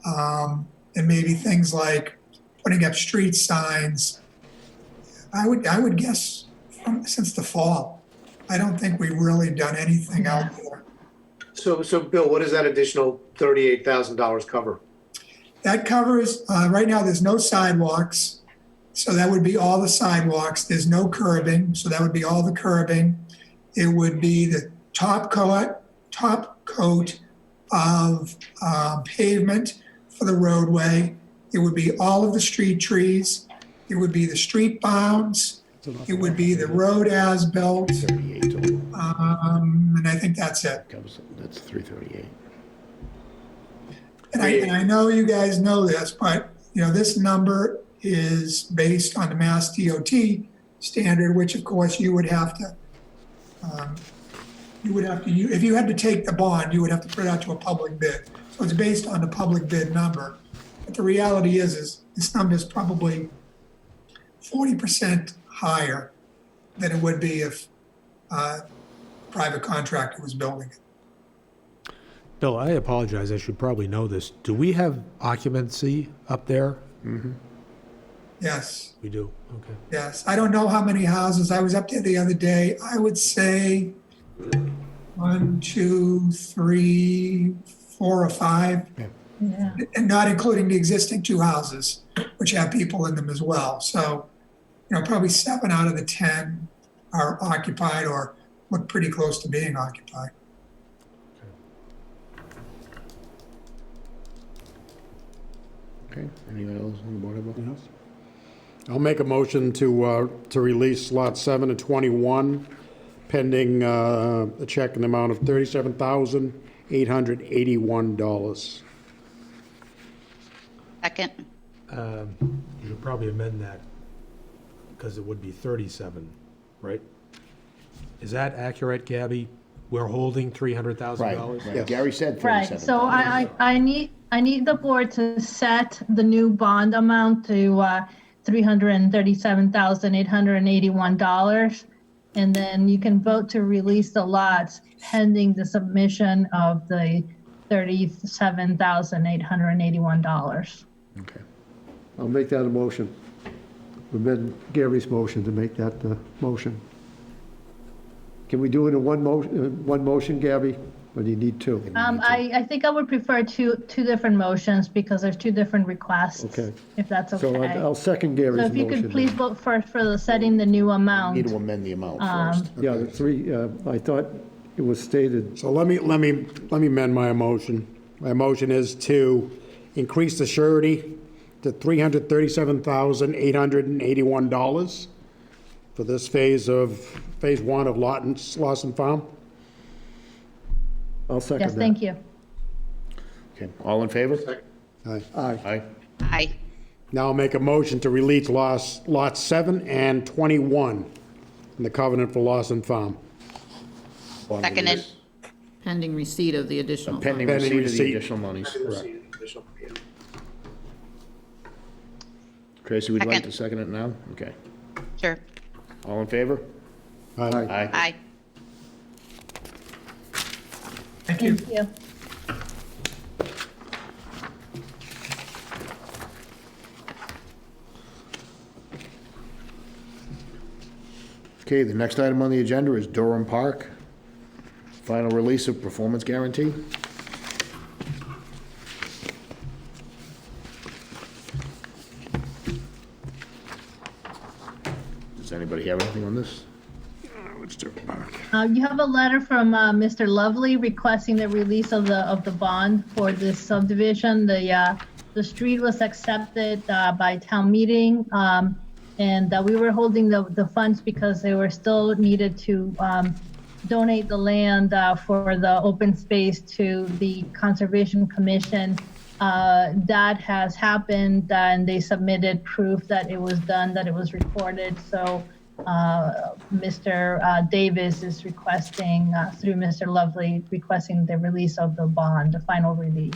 and maybe things like putting up street signs. I would guess since the fall. I don't think we've really done anything out there. So Bill, what does that additional $38,000 cover? That covers, right now there's no sidewalks. So that would be all the sidewalks. There's no curbing. So that would be all the curbing. It would be the top coat of pavement for the roadway. It would be all of the street trees. It would be the street bounds. It would be the road as-built. 38 total. And I think that's it. That's 338. And I know you guys know this, but this number is based on the Mass DOT standard, which of course you would have to, if you had to take the bond, you would have to put it out to a public bid. So it's based on the public bid number. But the reality is this number is probably 40% higher than it would be if a private contractor was building it. Bill, I apologize. I should probably know this. Do we have occupancy up there? Mm-hmm. Yes. We do. Okay. Yes. I don't know how many houses. I was up there the other day. I would say 1, 2, 3, 4 or 5. Yeah. And not including the existing 2 houses, which have people in them as well. So, probably 7 out of the 10 are occupied or look pretty close to being occupied. Okay. Anyone else on the board have anything else? I'll make a motion to release lots 7 and 21 pending a check in the amount of $37,881. Second. You should probably amend that, because it would be 37, right? Is that accurate, Gabby? We're holding $300,000? Right. Gary said Right, 37. so I need the board to set the new bond amount to $337,881. And then you can vote to release the lots pending the submission of the $37,881. Okay. I'll make that a motion. Amend Gary's motion to make that motion. Can we do it in one motion, Gabby, or do you need two? I think I would prefer two different motions because there's two different requests. Okay. If that's So okay. I'll second Gary's So motion. if you could please vote first for the setting the new amount. Need to amend the amount first. Yeah, the three, I thought it was stated, So let me amend my motion. My motion is to increase the surety to $337,881 for this phase one of Lawson Farm. I'll second that. Yes, thank you. Okay, all in favor? Aye. Aye. Aye. Aye. Now I'll make a motion to release lots 7 and 21 in the covenant for Lawson Farm. Seconded. Pending receipt of the additional. Pending Pending receipt of the receipt. additional monies. Yeah. Tracy, would you like Second. to second it now? Okay. Sure. All in favor? Aye. Aye. Aye. Thank you. Thank you. Okay, the next item on the agenda is Durham Park. Final release of performance guarantee. Does anybody have anything on this? It's Durham Park. You have a letter from Mr. Lovely requesting the release of the bond for this subdivision. The street was accepted by town meeting, and we were holding the funds because they were still needed to donate the land for the open space to the Conservation Commission. That has happened, and they submitted proof that it was done, that it was recorded. So Mr. Davis is requesting, through Mr. Lovely, requesting the release of the bond, the final release.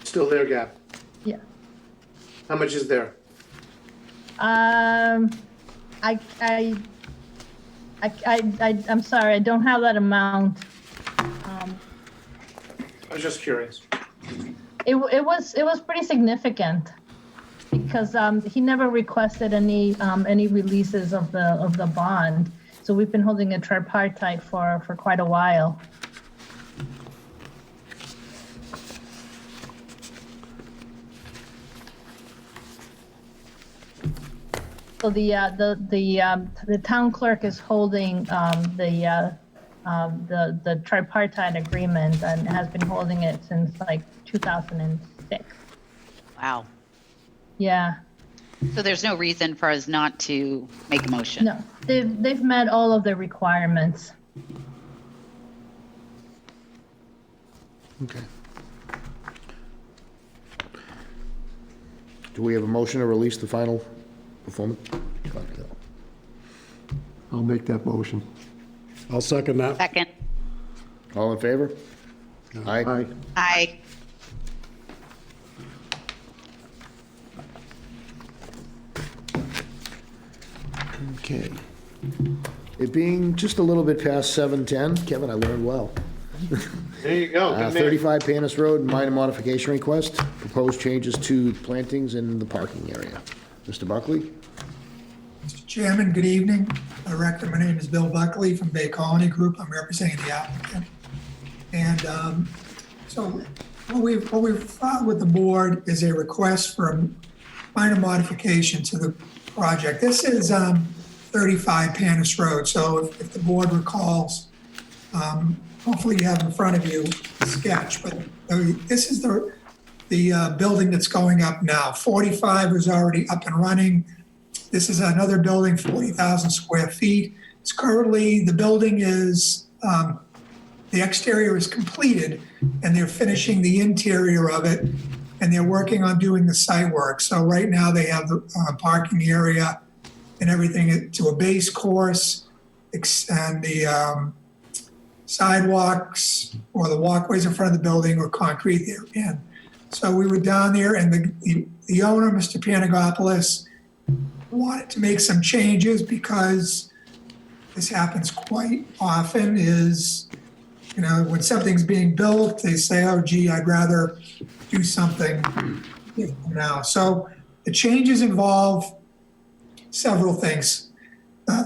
Still there, Gab? Yeah. How much is there? I'm sorry, I don't have that amount. I was just curious. It was pretty significant because he never requested any releases of the bond. So we've been holding a tripartite for quite a while. So the town clerk is holding the tripartite agreement and has been holding it since like 2006. Wow. Yeah. So there's no reason for us not to make a motion? No, they've met all of the requirements. Okay. Do we have a motion to release the final performance? I'll make that motion. I'll second that. Second. All in favor? Aye. Aye. Aye. Okay. It being just a little bit past 7:10, Kevin, I learned well. There you go. Good man. 35 Panis Road, minor modification request, proposed changes to plantings in the parking area. Mr. Buckley? Mr. Chairman, good evening. Director, my name is Bill Buckley from Bay Colony Group. I'm representing the applicant. And so what we've filed with the board is a request for a minor modification to the project. This is 35 Panis Road. So if the board recalls, hopefully you have in front of you a sketch, but this is the the building that's going up now. 45 is already up and running. This is another building, 40,000 square feet. It's currently, the building is, the exterior is completed and they're finishing the interior of it and they're working on doing the site work. So right now they have the parking area and everything to a base course and the sidewalks or the walkways in front of the building or concrete there. And so we were down there and the owner, Mr. Panagopoulos, wanted to make some changes because this happens quite often is, you know, when something's being built, they say, oh, gee, I'd rather do something now. So the changes involve several things.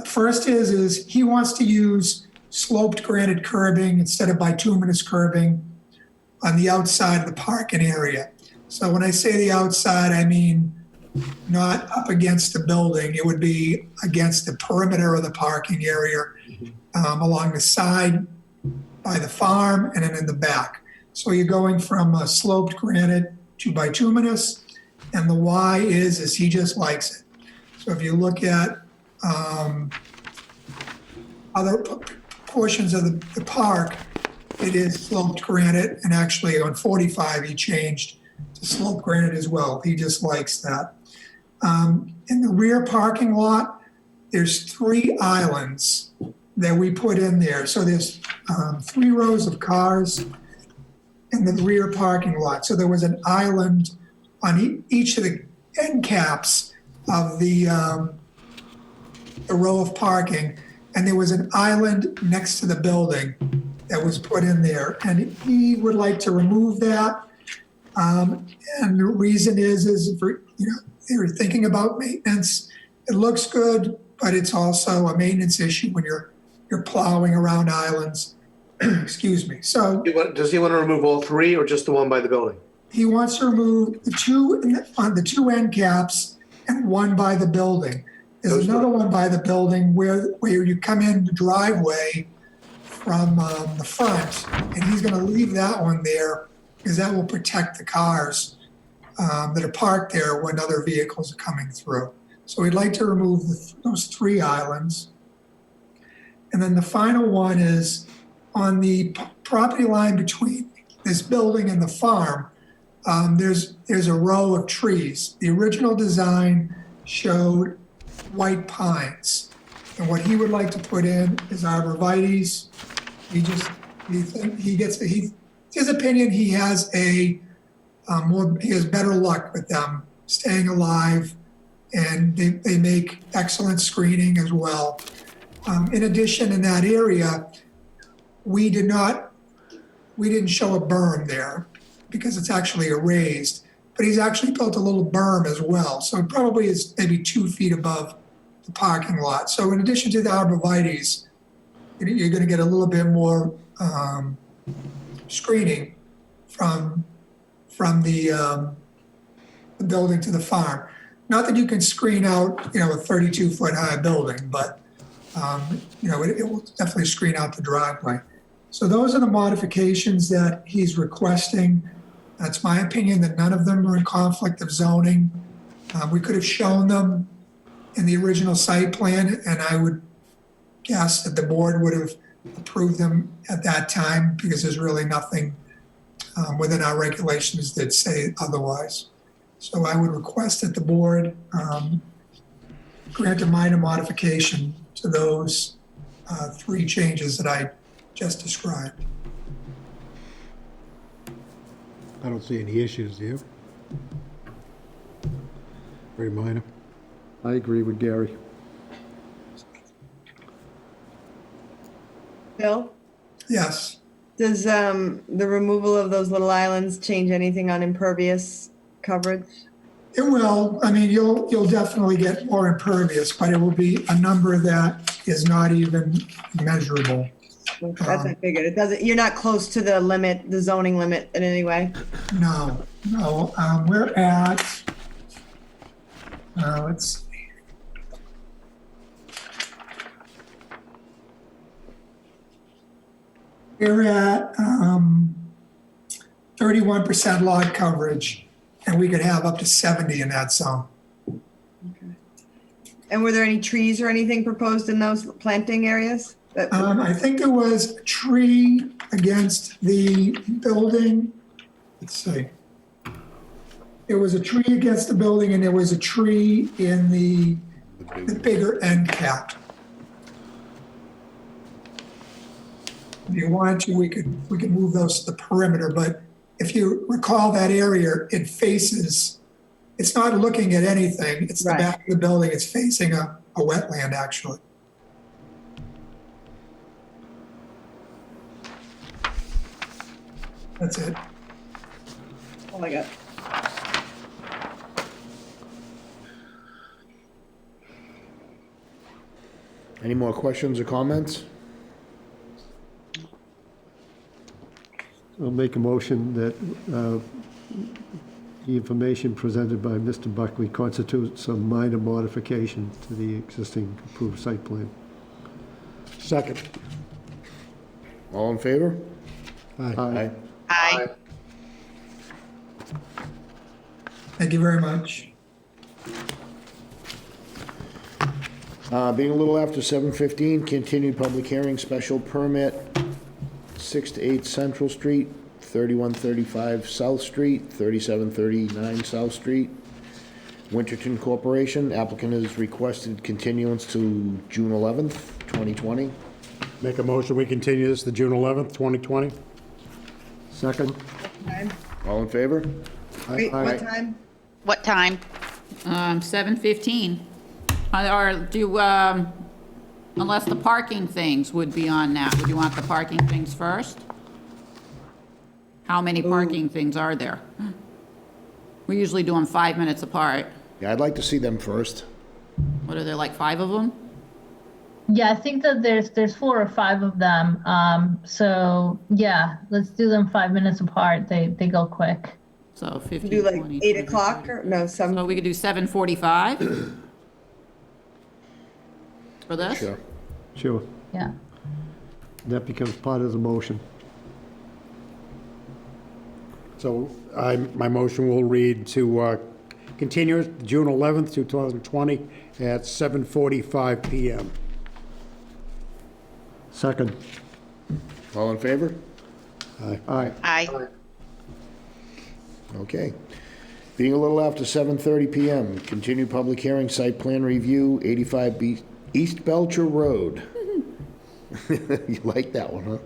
First is he wants to use sloped granite curbing instead of bituminous curbing on the outside of the parking area. So when I say the outside, I mean not up against the building. It would be against the perimeter of the parking area, along the side by the farm and then in the back. So you're going from a sloped granite to bituminous, and the why is he just likes it. So if you look at other portions of the park, it is sloped granite, and actually on 45 he changed to sloped granite as well. He just likes that. In the rear parking lot, there's 3 islands that we put in there. So there's 3 rows of cars in the rear parking lot. So there was an island on each of the end caps of the row of parking, and there was an island next to the building that was put in there. And he would like to remove that. And the reason is for, you know, they were thinking about maintenance. It looks good, but it's also a maintenance issue when you're plowing around islands. Excuse me. So Does he want to remove all 3 or just the one by the building? he wants to remove the 2 on the 2 end caps and 1 by the building. There's another one by the building where you come in the driveway from the front, and he's going to leave that one there because that will protect the cars that are parked there when other vehicles are coming through. So we'd like to remove those 3 islands. And then the final one is on the property line between this building and the farm, there's a row of trees. The original design showed white pines. And what he would like to put in is arborvitaes. His opinion, he has he has better luck with them staying alive, and they make excellent screening as well. In addition, in that area, we didn't show a berm there because it's actually a raised, but he's actually built a little berm as well. So it probably is maybe 2 feet above the parking lot. So in addition to the arborvitaes, you're going to get a little bit more screening from the building to the farm. Not that you can screen out, you know, a 32-foot high building, but you know, it will definitely screen out the driveway. So those are the modifications that he's requesting. That's my opinion, that none of them are in conflict of zoning. We could have shown them in the original site plan, and I would guess that the board would have approved them at that time because there's really nothing within our regulations that say otherwise. So I would request that the board grant a minor modification to those 3 changes that I just described. I don't see any issues, do you? Very minor. I agree with Gary. Bill, Yes. does the removal of those little islands change anything on impervious coverage? It will. I mean, you'll definitely get more impervious, but it will be a number that is not even measurable. That's what I figured. It doesn't. You're not close to the limit, the zoning limit in any way. No. We're at. Let's see. We're at 31% lot coverage, and we could have up to 70 in that zone. And were there any trees or anything proposed in those planting areas? I think there was a tree against the building. Let's see. There was a tree against the building, and there was a tree in the bigger end cap. If you wanted to, we could move those to the perimeter, but if you recall that area, it faces, it's not looking at anything. It's the back of the building. It's facing a wetland, actually. That's it. Oh my God. Any more questions or comments? I'll make a motion that the information presented by Mr. Buckley constitutes a minor modification to the existing approved site plan. Second. All in favor? Aye. Aye. Thank you very much. Being a little after 7:15, continued public hearing, special permit, 6 to 8 Central Street, 3135 South Street, 3739 South Street, Winterton Corporation. Applicant has requested continuance to June 11th, 2020. Make a motion, we continue this to June 11th, 2020. Second? All in favor? Wait, Aye. what time? What time? 7:15. Or do, unless the parking things would be on that, would you want the parking things first? How many parking things are there? We usually do them 5 minutes apart. Yeah, I'd like to see them first. What are there, like 5 of them? Yeah, I think that there's 4 or 5 of them. So yeah, let's do them 5 minutes apart. They go quick. So 15, Do like 20, 8 o'clock or no, 7? So we could do 7:45 for this? Sure. Sure. Yeah. That becomes part of the motion. So my motion will read to continue June 11th, 2020 at 7:45 PM. Second? All in favor? Aye. Aye. Okay. Being a little after 7:30 PM, continued public hearing, site plan review, 85 East Belcher Road. You like that one,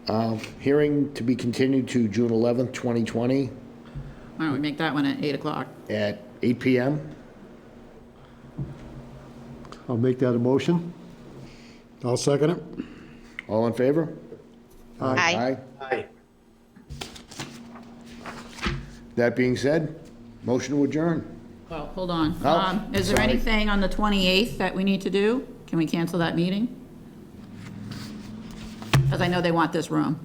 huh? Hearing to be continued to June 11th, 2020 Why don't we make that one at 8 o'clock? at 8 PM. I'll make that a motion. I'll second it. All in favor? Aye. Aye. That being said, motion to adjourn. Well, hold on. Oh, Is there sorry. anything on the 28th that we need to do? Can we cancel that meeting? Because I know they want this room.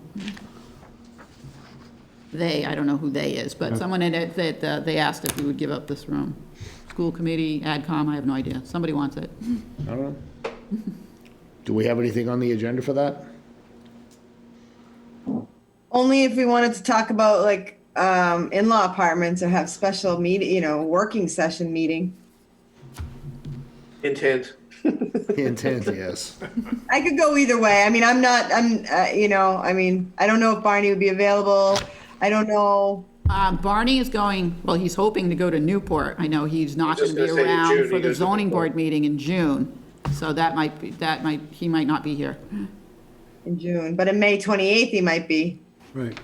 I don't know who they is, but someone in it, that they asked if we would give up this room. School committee, AdCom, I have no idea. Somebody wants it. I don't know. Do we have anything on the agenda for that? Only if we wanted to talk about like in-law apartments or have special meeting, working session meeting. Intent. Intent, yes. I could go either way. I mean, I don't know if Barney would be available. I don't know. Barney is going, well, he's hoping to go to Newport. I know he's not He's going just to be gonna say in around June for he the goes to zoning Newport. board meeting in June. So he might not be here. In June, but in May 28th, he might be. Right.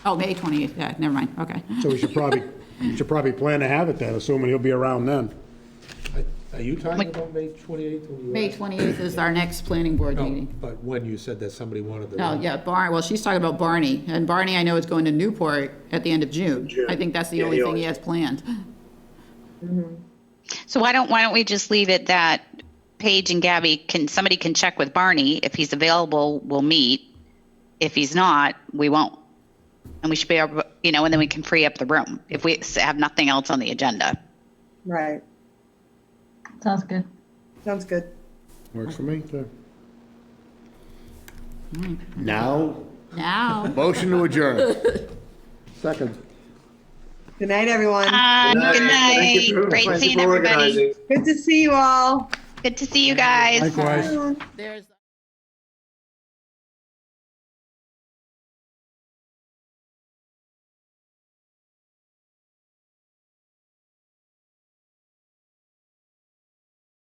Oh, May 28th, yeah, never mind, okay. So we should probably plan to have it then, assuming he'll be around then. Are you talking about May 28th? May 28th is our next planning board No, meeting. but when you said that somebody wanted the. No, yeah, well, she's talking about Barney, and Barney I know is going to Newport at the end of June. I think that's the Yeah, only he thing he always- has planned. So why don't we just leave it that Paige and Gabby somebody can check with Barney. If he's available, we'll meet. If he's not, we won't. And we should be able, and then we can free up the room if we have nothing else on the agenda. Right. Sounds good. Sounds good. Works for me. Now, Now. Motion to adjourn. Second. Good night, everyone. Good Thank night. you. Great Thank you seeing for everybody. organizing. Good to see you all. Good to see you guys. Likewise. There's.